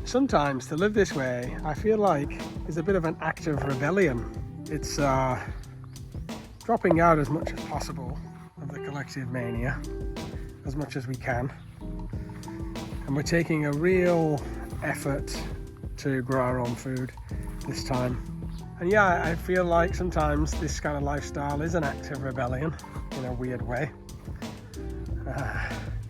sometimes to live this way, I feel like is a bit of an act of rebellion. It's dropping out as much as possible of the collective mania, as much as we can. And we're taking a real effort to grow our own food this time. And yeah, I feel like sometimes this kind of lifestyle is an act of rebellion in a weird way.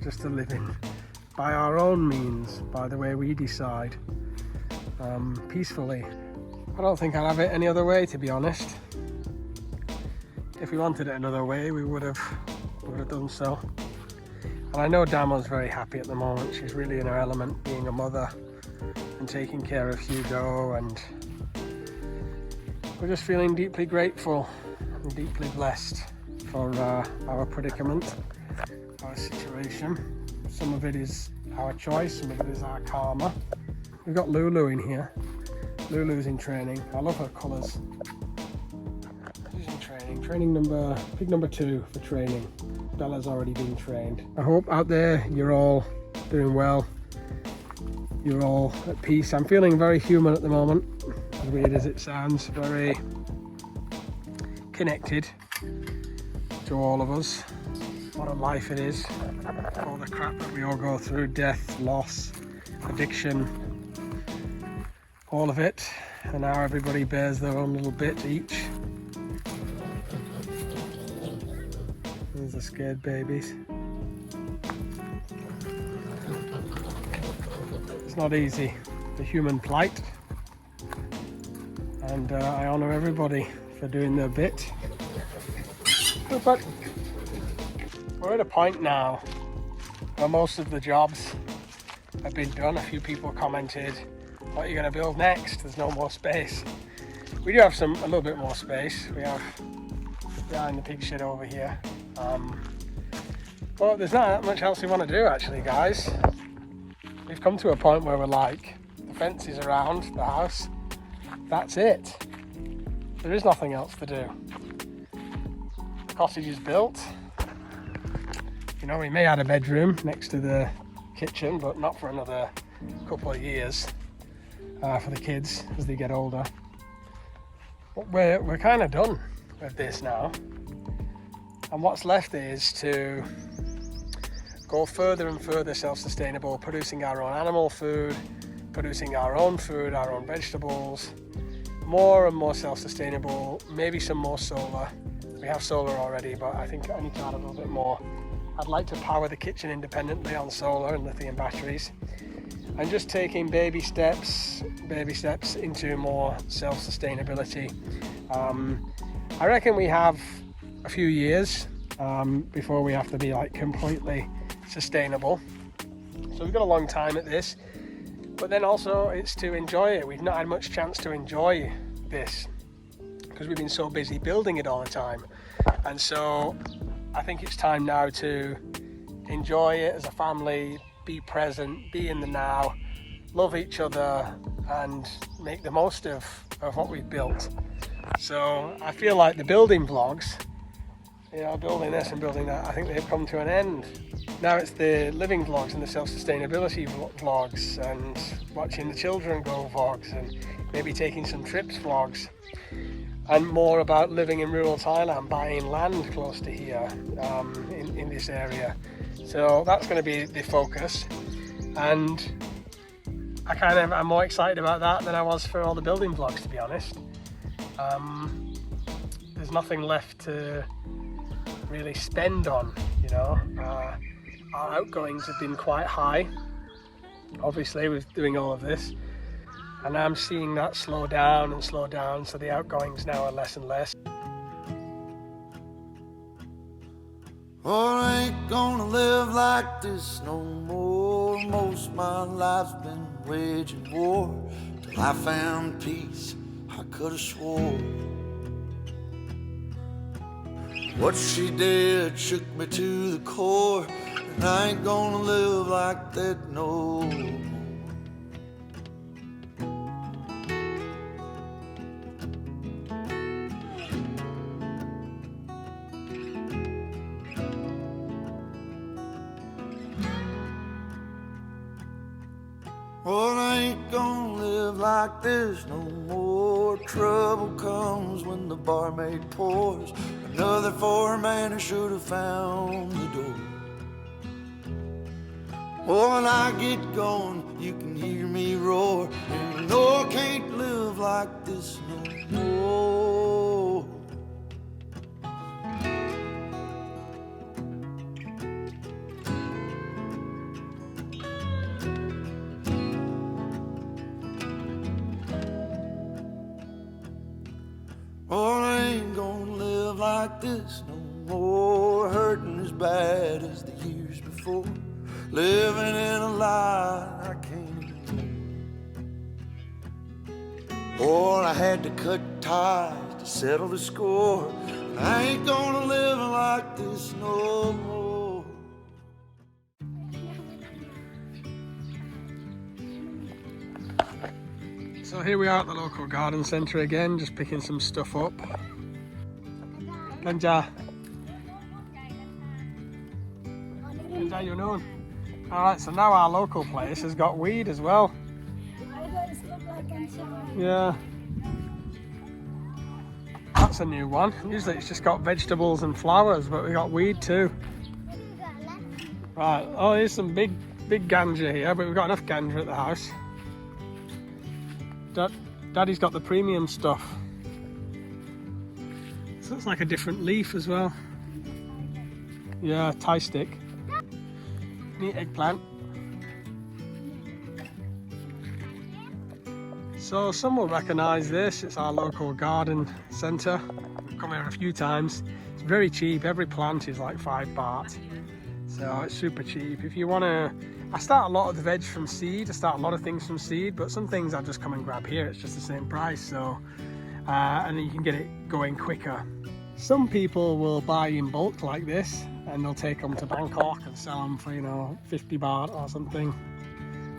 Just to live in by our own means, by the way we decide, peacefully. I don't think I'd have it any other way, to be honest. If we wanted it another way, we would have done so. And I know Damo's very happy at the moment. She's really in her element, being a mother and taking care of Hugo, and we're just feeling deeply grateful and deeply blessed for our predicament, our situation. Some of it is our choice, some of it is our karma. We've got Lulu in here. Lulu's in training. I love her colours. She's in training. Pig number 2 for training. Bella's already been trained. I hope out there you're all doing well. You're all at peace. I'm feeling very human at the moment, as weird as it sounds. Very connected to all of us. What a life it is. All the crap that we all go through, death, loss, addiction, all of it. And now everybody bears their own little bit each. There's the scared babies. It's not easy, the human plight. And I honour everybody for doing their bit. But we're at a point now where most of the jobs have been done. A few people commented, what are you going to build next? There's no more space. We do have a little bit more space. We have behind the pig shed over here. But there's not that much else we want to do actually, guys. We've come to a point where we're like, the fence is around the house. That's it. There is nothing else to do. The cottage is built. You know, we may add a bedroom next to the kitchen, but not for another couple of years for the kids as they get older. But we're kind of done with this now. And what's left is to go further and further self-sustainable, producing our own animal food, producing our own food, our own vegetables, more and more self-sustainable, maybe some more solar. We have solar already, but I think I need to add a little bit more. I'd like to power the kitchen independently on solar and lithium batteries, and just taking baby steps into more self-sustainability. I reckon we have a few years before we have to be like completely sustainable. So we've got a long time at this, but then also it's to enjoy it. We've not had much chance to enjoy this because we've been so busy building it all the time. And so I think it's time now to enjoy it as a family, be present, be in the now, love each other, and make the most of what we've built. So I feel like the building vlogs, you know, building this and building that, I think they've come to an end. Now it's the living vlogs and the self-sustainability vlogs, and watching the children grow vlogs, and maybe taking some trips vlogs, and more about living in rural Thailand, buying land close to here in this area. So that's going to be the focus, and I'm more excited about that than I was for all the building vlogs, to be honest. There's nothing left to really spend on, you know. Our outgoings have been quite high, obviously, with doing all of this, and I'm seeing that slow down, so the outgoings now are less and less. Oh, I ain't gonna live like this no more. Most of my life's been waging war till I found peace. I could have swore what she did shook me to the core, and I ain't gonna live like that no more. Well, I ain't gonna live like this no more. Trouble comes when the barmaid pours another for a man who should have found the door. Oh, when I get going, you can hear me roar. And you know I can't live like this no more. Oh, I ain't gonna live like this no more. Hurting as bad as the years before. Living in a lie I can't ignore. Oh, I had to cut ties to settle the score. I ain't gonna live like this no more. So here we are at the local garden centre again, just picking some stuff up. Ganja. Ganja, you know. Alright, so now our local place has got weed as well. Yeah. That's a new one. Usually it's just got vegetables and flowers, but we got weed too. Right, oh, here's some big ganja here, but we've got enough ganja at the house. Daddy's got the premium stuff. So it's like a different leaf as well. Yeah, Thai stick. Neat eggplant. So some will recognise this. It's our local garden centre. We've come here a few times. It's very cheap. Every plant is like 5 baht. So it's super cheap. If you want to... I start a lot of the veg from seed. I start a lot of things from seed, but some things I just come and grab here. It's just the same price. So, and then you can get it going quicker. Some people will buy in bulk like this, and they'll take them to Bangkok and sell them for, you know, 50 baht or something.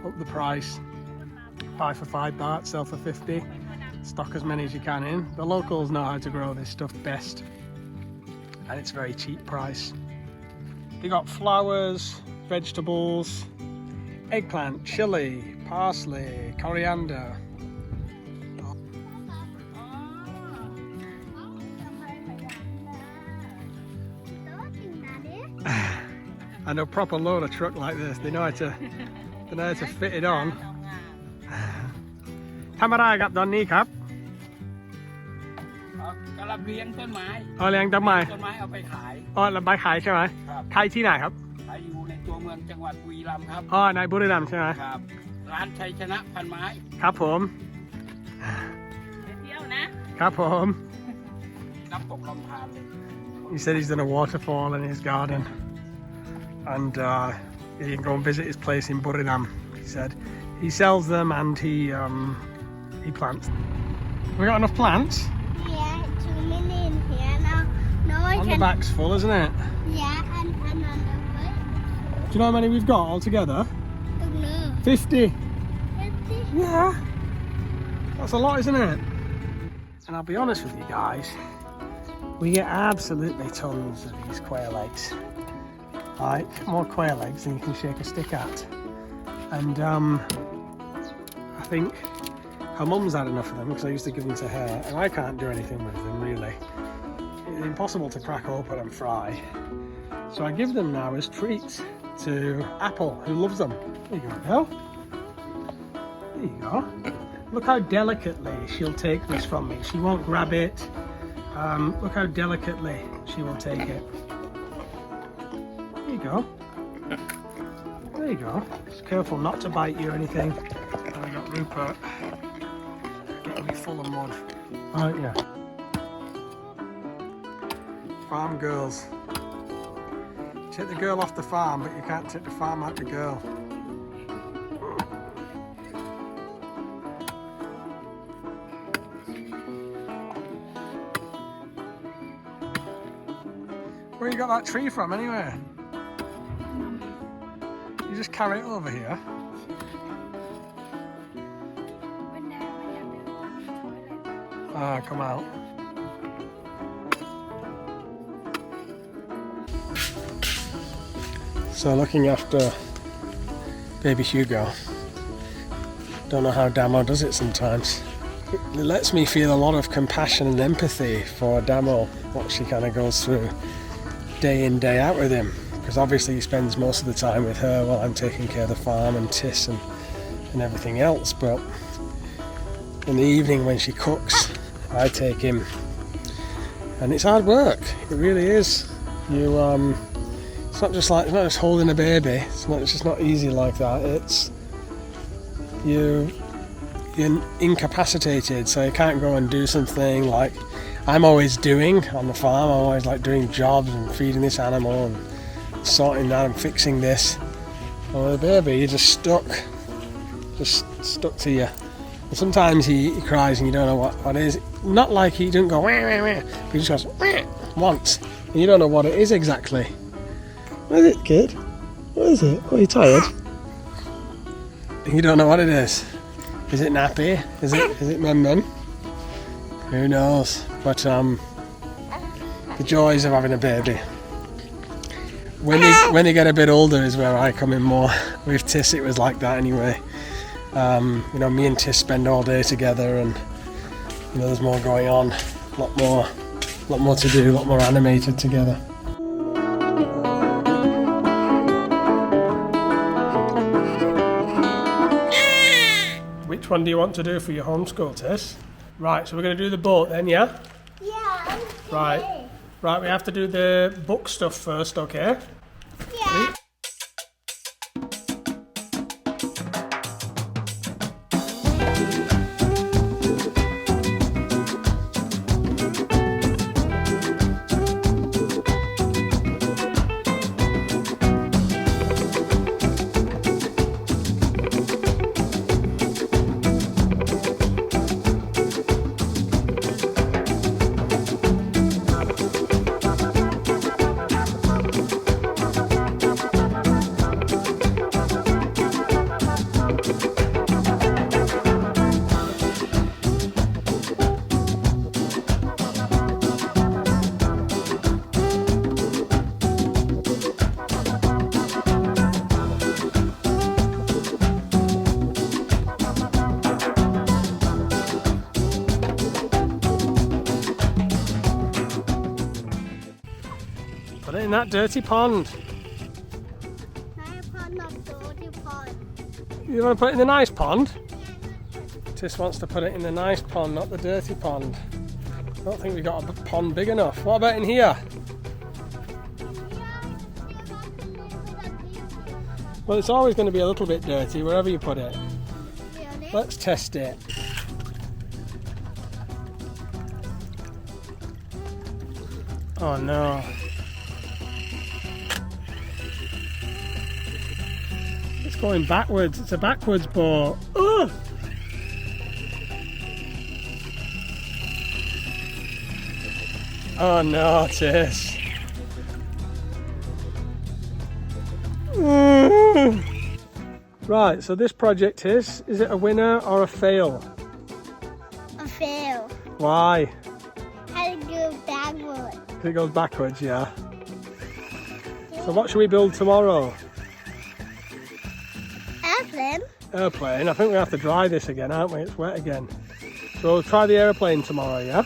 Up the price. Buy for 5 baht, sell for 50. Stock as many as you can in. The locals know how to grow this stuff best, and it's very cheap price. They got flowers, vegetables, eggplant, chili, parsley, coriander. And a proper load of truck like this, they know how to fit it on. ทำอะไรครับตอนนี้ครับกำลังเลี้ยงต้นไม้ เลี้ยงต้นไม้ ต้นไม้เอาไปขาย แล้วไปขายใช่ไหม ครับ ขายที่ไหนครับ ขายอยู่ในตัวเมืองจังหวัดบุรีรัมย์ครับ ในบุรีรัมย์ใช่ไหม ครับร้านชัยชนะพันไม้ ครับผม เที่ยวนะครับ ผม น้ำตกลำธารเลย He said he's done a waterfall in his garden, and you can go and visit his place in Buriram. He said he sells them and he plants. We got enough plants? Yeah, too many in here now. No, I On can. the back's full, isn't it? Yeah, and on the foot. Do you know how many we've got altogether? Don't know. 50. 50. Yeah. That's a lot, isn't it? And I'll be honest with you guys, we get absolutely tons of these quail eggs. Like, more quail eggs than you can shake a stick at. And I think her mum's had enough of them because I used to give them to her, and I can't do anything with them really. It's impossible to crack open and fry. So I give them now as treats to Apple, who loves them. There you go, Bill. There you go. Look how delicately she'll take this from me. She won't grab it. Look how delicately she will take it. There you go. There you go. Just careful not to bite you or anything. And I got Rupert getting me full of mud. Right, yeah. Farm girls. Take the girl off the farm, but you can't take the farm out the girl. Where you got that tree from anyway? You just carry it over here. Come out. So looking after baby Hugo, Don't know how Damo does it sometimes. It lets me feel a lot of compassion and empathy for Damo, what she kind of goes through day in, day out with him. Because obviously he spends most of the time with her while I'm taking care of the farm and Tis and everything else. But in the evening when she cooks, I take him. And it's hard work, it really is. It's not just holding a baby, it's just not easy like that. You're incapacitated, so you can't go and do something like I'm always doing on the farm. I'm always like doing jobs and feeding this animal and sorting that and fixing this. And with a baby, you're just stuck to you. And sometimes he cries and you don't know what it is. Not like he doesn't go wah, wah, wah, but he just goes wah once, and you don't know what it is exactly. What is it, kid? What is it? Are you tired? You don't know what it is. Is it nappy? Is it mum? Who knows? But the joys of having a baby. When they get a bit older is where I come in more. With Tis it was like that anyway. Me and Tis spend all day together, and there's more going on, a lot more to do, a lot more animated together. Which one do you want to do for your homeschool, Tis? Right, so we're going to do the boat then, yeah? Yeah. Right, we have to do the book stuff first, okay? Yeah. Put it in that dirty pond. You want to put it in the nice pond? Tis wants to put it in the nice pond, not the dirty pond. I don't think we got a pond big enough. What about in here? Well, it's always going to be a little bit dirty wherever you put it. Let's test it. Oh no. It's going backwards. It's a backwards boat. Ugh! Oh no, Tis. Right, so this project is it a winner or a fail? A fail. Why? How to go backwards. It goes backwards, yeah. So what should we build tomorrow? Airplane. Airplane. I think we have to dry this again, aren't we? It's wet again. So we'll try the airplane tomorrow, yeah?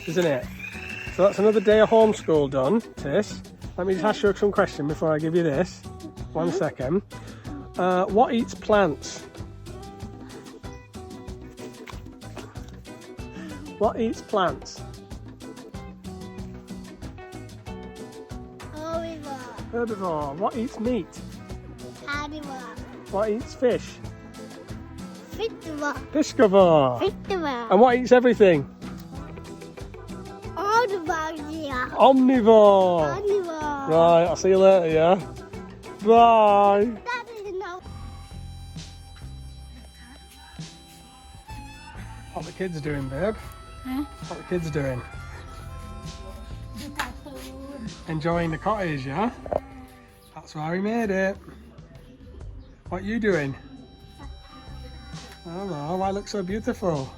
Isn't it? So that's another day of homeschool done, Tis. Let me just ask you some question before I give you this. 1 second. What eats plants? What eats plants? Herbivore. Herbivore. What eats meat? Carnivore. What eats fish? Piscivore. Piscivore. Piscivore. And what eats everything? All the bugs here. Omnivore. Carnivore. Right, I'll see you later, yeah? Bye. That is enough. What the kids doing, babe? Huh? What the kids doing? Enjoying the cottage, yeah? That's why we made it. What are you doing? Oh no, why look so beautiful?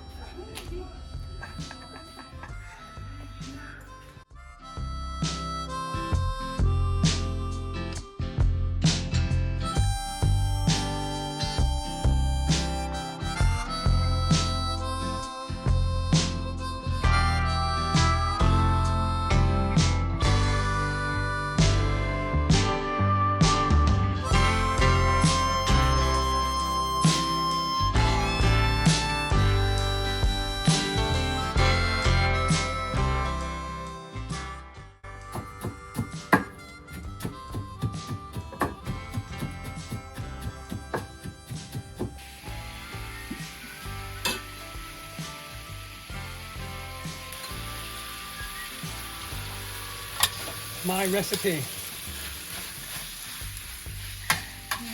My recipe.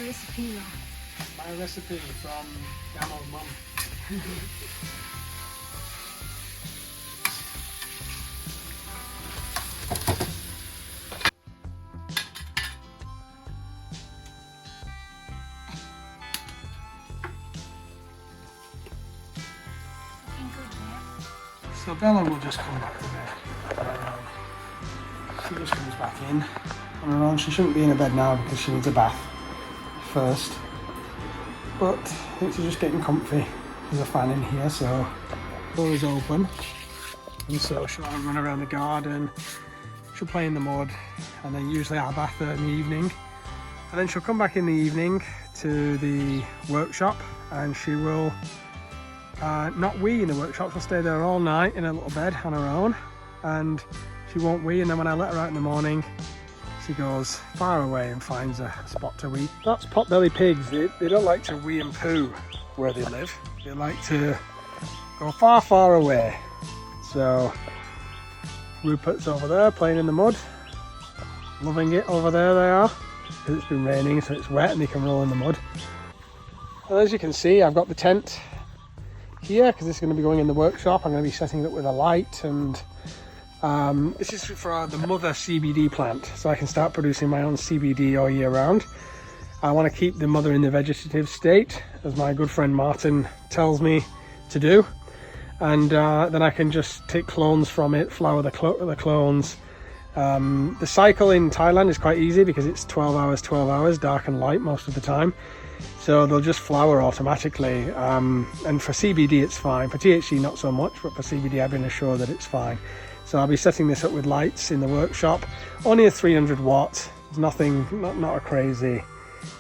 recipe เหรอ My recipe from DAMO's mum. So Bella will just come back to bed. She just comes back in on her own. She shouldn't be in a bed now because she needs a bath first. But I think she's just getting comfy. There's a fan in here, so the door is open. And so she'll run around the garden, she'll play in the mud, and then usually I'll bath her in the evening. And then she'll come back in the evening to the workshop and she will not wee in the workshop. She'll stay there all night in a little bed on her own and she won't wee, and then when I let her out in the morning she goes far away and finds a spot to wee. That's pot-bellied pigs. They don't like to wee and poo where they live. They like to go far, far away. So Rupert's over there playing in the mud, loving it over there they are, because it's been raining so it's wet and they can roll in the mud. And as you can see, I've got the tent here because this is going to be going in the workshop. I'm going to be setting it up with a light, and this is for the mother CBD plant, so I can start producing my own CBD all year round. I want to keep the mother in the vegetative state, as my good friend Martin tells me to do, and then I can just take clones from it, flower the clones. The cycle in Thailand is quite easy because it's 12 hours, dark and light most of the time. So they'll just flower automatically, and for CBD it's fine. For THC not so much, but for CBD I've been assured that it's fine. So I'll be setting this up with lights in the workshop. Only a 300 watt, it's nothing, not a crazy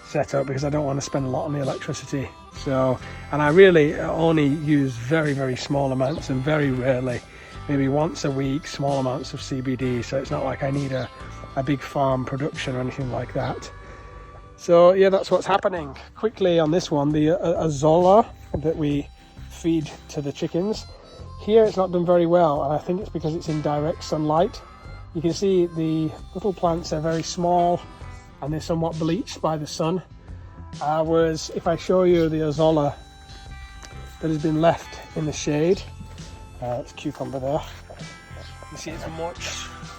setup because I don't want to spend a lot on the electricity. So, and I really only use very, very small amounts and very rarely, maybe once a week, small amounts of CBD. So it's not like I need a big farm production or anything like that. So yeah, that's what's happening. Quickly on this one, the azolla that we feed to the chickens, here it's not done very well, and I think it's because it's in direct sunlight. You can see the little plants are very small and they're somewhat bleached by the sun. Whereas if I show you the azolla that has been left in the shade, it's cucumber there, you see it's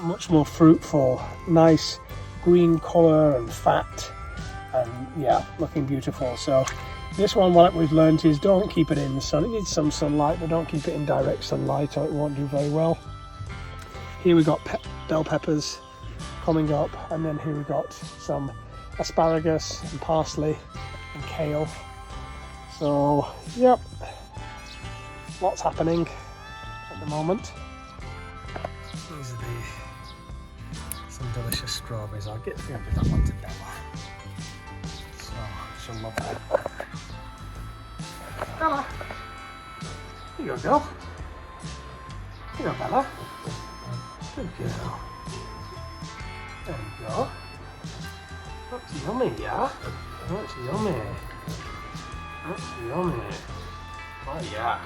much more fruitful, nice green colour and fat. And yeah, looking beautiful. So this one, what we've learned is don't keep it in the sun. It needs some sunlight, but don't keep it in direct sunlight or it won't do very well. Here we got bell peppers coming up, and then here we got some asparagus and parsley and kale. So yep, lots happening at the moment. These are some delicious strawberries. I'll give that one to Bella. She'll love that. Bella, here you go, girl. Here you go, Bella. Good girl. There you go. That's yummy, yeah? That's yummy. That's yummy. Oh yeah.